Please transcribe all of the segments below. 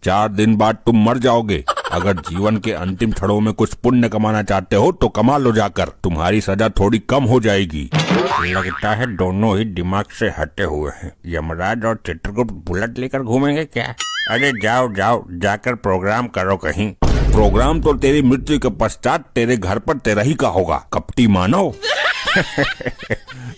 4 दिन बाद तुम मर जाओगे। अगर जीवन के अंतिम क्षणों में कुछ पुण्य कमाना चाहते हो तो कमा लो जाकर, तुम्हारी सजा थोड़ी कम हो जाएगी। लगता है दोनों ही दिमाग से हटे हुए हैं। यमराज और चित्रगुप्त बुलेट लेकर घूमेंगे क्या? अरे जाओ जाओ, जाकर प्रोग्राम करो कहीं। प्रोग्राम तो तेरी मृत्यु के पश्चात तेरे घर पर तेरा ही का होगा, कपटी मानव।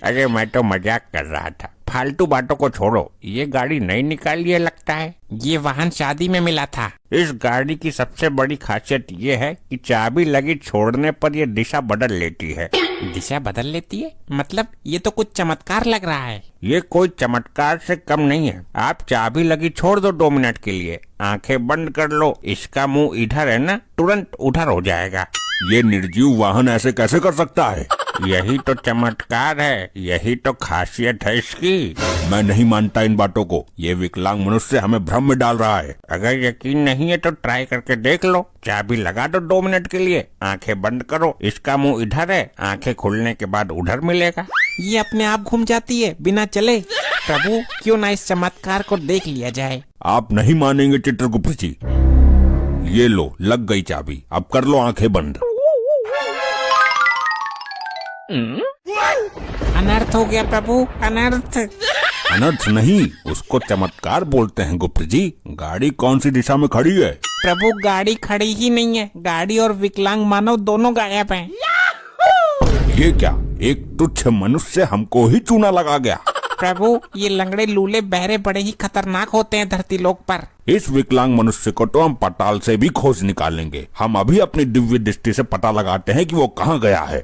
अरे मैं तो मजाक कर रहा था, फालतू बातों को छोड़ो। ये गाड़ी नई निकाली है लगता है। ये वाहन शादी में मिला था। इस गाड़ी की सबसे बड़ी खासियत ये है कि चाबी लगी छोड़ने पर ये दिशा बदल लेती है। दिशा बदल लेती है? मतलब ये तो कुछ चमत्कार लग रहा है। ये कोई चमत्कार से कम नहीं है। आप चाबी लगी छोड़ दो 2 मिनट के लिए, आंखें बंद कर लो, इसका मुंह इधर है ना, तुरंत उधर हो जाएगा। ये निर्जीव वाहन ऐसे कैसे कर सकता है? यही तो चमत्कार है, यही तो खासियत है इसकी। मैं नहीं मानता इन बातों को। ये विकलांग मनुष्य हमें भ्रम में डाल रहा है। अगर यकीन नहीं है तो ट्राई करके देख लो। चाबी लगा दो 2 मिनट के लिए, आंखें बंद करो, इसका मुंह इधर है, आंखें खुलने के बाद उधर मिलेगा। ये अपने आप घूम जाती है बिना चले। प्रभु क्यों ना इस चमत्कार को देख लिया जाए। आप नहीं मानेंगे चित्रगुप्त जी। ये लो, लग गई चाबी, अब कर लो आंखें बंद। अनर्थ हो गया प्रभु, अनर्थ। अनर्थ नहीं, उसको चमत्कार बोलते हैं गुप्त जी। गाड़ी कौन सी दिशा में खड़ी है? प्रभु गाड़ी खड़ी ही नहीं है, गाड़ी और विकलांग मानव दोनों गायब हैं। ये क्या, एक तुच्छ मनुष्य हमको ही चूना लगा गया। प्रभु ये लंगड़े लूले बहरे बड़े ही खतरनाक होते हैं धरती लोक पर। इस विकलांग मनुष्य को तो हम पताल से भी खोज निकालेंगे। हम अभी अपनी दिव्य दृष्टि से पता लगाते हैं कि वो कहाँ गया है।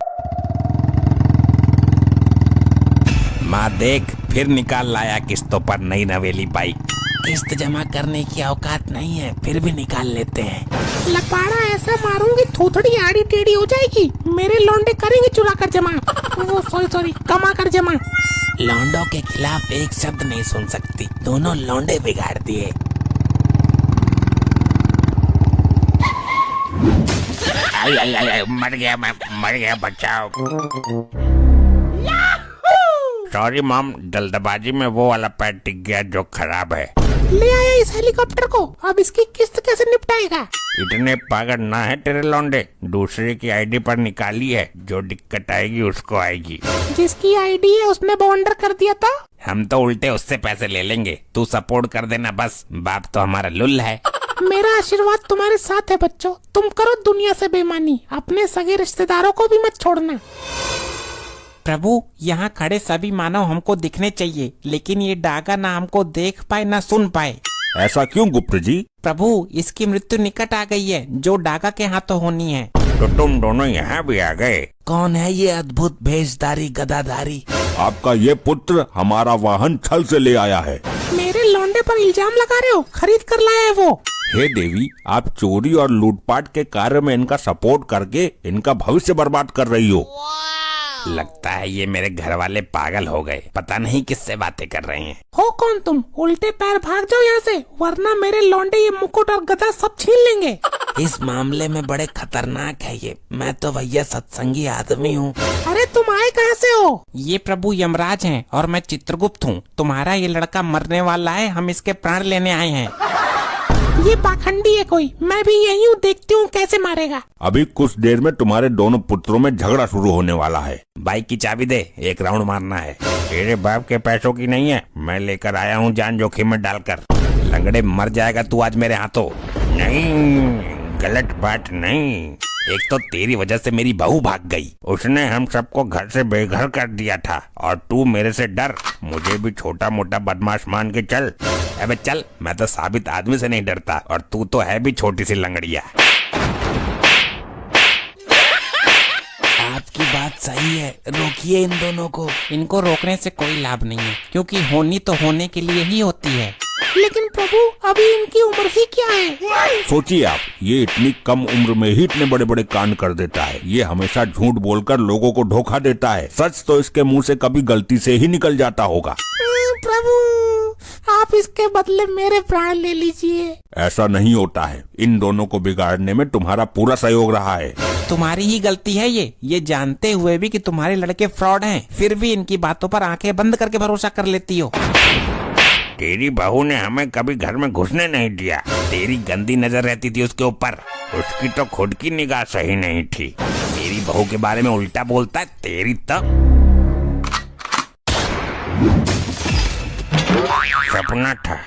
माँ देख, फिर निकाल लाया किस्तों पर नई नवेली बाइक। किस्त जमा करने की औकात नहीं है, फिर भी निकाल लेते हैं। लपाड़ा ऐसा मारूंगी थोथड़ी आड़ी टेढ़ी हो जाएगी। मेरे लौंडे करेंगे चुरा कर जमा, वो सॉरी कमा कर जमा। लौंडों के खिलाफ एक शब्द नहीं सुन सकती, दोनों लौंडे बिगाड़ दिए। आई, मर गया, बचाओ। सॉरी मॉम, जल्दबाजी में वो वाला पैर टिक गया जो खराब है। ले आया इस हेलीकॉप्टर को, अब इसकी किस्त कैसे निपटाएगा? इतने पागल ना है तेरे लौंडे, दूसरे की आईडी पर निकाली है, जो दिक्कत आएगी उसको आएगी। जिसकी आईडी है उसने बॉन्डर कर दिया था। हम तो उल्टे उससे पैसे ले लेंगे, तू सपोर्ट कर देना बस। बाप तो हमारा लुल्ल है। मेरा आशीर्वाद तुम्हारे साथ है बच्चों, तुम करो दुनिया से बेईमानी, अपने सगे रिश्तेदारों को भी मत छोड़ना। प्रभु यहाँ खड़े सभी मानव हमको दिखने चाहिए, लेकिन ये डागा ना हमको देख पाए ना सुन पाए। ऐसा क्यों गुप्त जी? प्रभु इसकी मृत्यु निकट आ गई है, जो डागा के हाथों होनी है। तो तुम दोनों यहाँ भी आ गए। कौन है ये अद्भुत भेषधारी गदाधारी? आपका ये पुत्र हमारा वाहन छल से ले आया है। मेरे लौंडे पर इल्जाम लगा रहे हो? खरीद कर लाया है वो। हे देवी, आप चोरी और लूटपाट के कार्य में इनका सपोर्ट करके इनका भविष्य बर्बाद कर रही हो। लगता है ये मेरे घर वाले पागल हो गए, पता नहीं किससे बातें कर रहे हैं। हो कौन तुम? उल्टे पैर भाग जाओ यहाँ से, वरना मेरे लौंडे ये मुकुट और गदा सब छीन लेंगे। इस मामले में बड़े खतरनाक है ये, मैं तो भैया सत्संगी आदमी हूँ। अरे तुम आए कहाँ से हो? ये प्रभु यमराज हैं और मैं चित्रगुप्त हूँ। तुम्हारा ये लड़का मरने वाला है, हम इसके प्राण लेने आए हैं। ये पाखंडी है कोई, मैं भी यही हूँ, देखती हूँ कैसे मारेगा। अभी कुछ देर में तुम्हारे दोनों पुत्रों में झगड़ा शुरू होने वाला है। बाइक की चाबी दे, एक राउंड मारना है। तेरे बाप के पैसों की नहीं है, मैं लेकर आया हूँ जान जोखिम में डालकर। लंगड़े मर जाएगा तू आज मेरे हाथों। नहीं, गलत बात नहीं। एक तो तेरी वजह से मेरी बहू भाग गई, उसने हम सबको घर से बेघर कर दिया था, और तू मेरे से डर, मुझे भी छोटा मोटा बदमाश मान के चल। अबे चल, मैं तो साबित आदमी से नहीं डरता, और तू तो है भी छोटी सी लंगड़िया। आपकी बात सही है, रोकिए इन दोनों को। इनको रोकने से कोई लाभ नहीं है, क्योंकि होनी तो होने के लिए ही होती है। लेकिन प्रभु अभी इनकी उम्र ही क्या है? सोचिए आप, ये इतनी कम उम्र में ही इतने बड़े बड़े कांड कर देता है। ये हमेशा झूठ बोलकर लोगों को धोखा देता है। सच तो इसके मुंह से कभी गलती से ही निकल जाता होगा। प्रभु आप इसके बदले मेरे प्राण ले लीजिए। ऐसा नहीं होता है, इन दोनों को बिगाड़ने में तुम्हारा पूरा सहयोग रहा है। तुम्हारी ही गलती है ये जानते हुए भी कि तुम्हारे लड़के फ्रॉड हैं, फिर भी इनकी बातों पर आंखें बंद करके भरोसा कर लेती हो। तेरी बहू ने हमें कभी घर में घुसने नहीं दिया। तेरी गंदी नजर रहती थी उसके ऊपर। उसकी तो खुद की निगाह सही नहीं थी। मेरी बहू के बारे में उल्टा बोलता है। तेरी तो सपना था।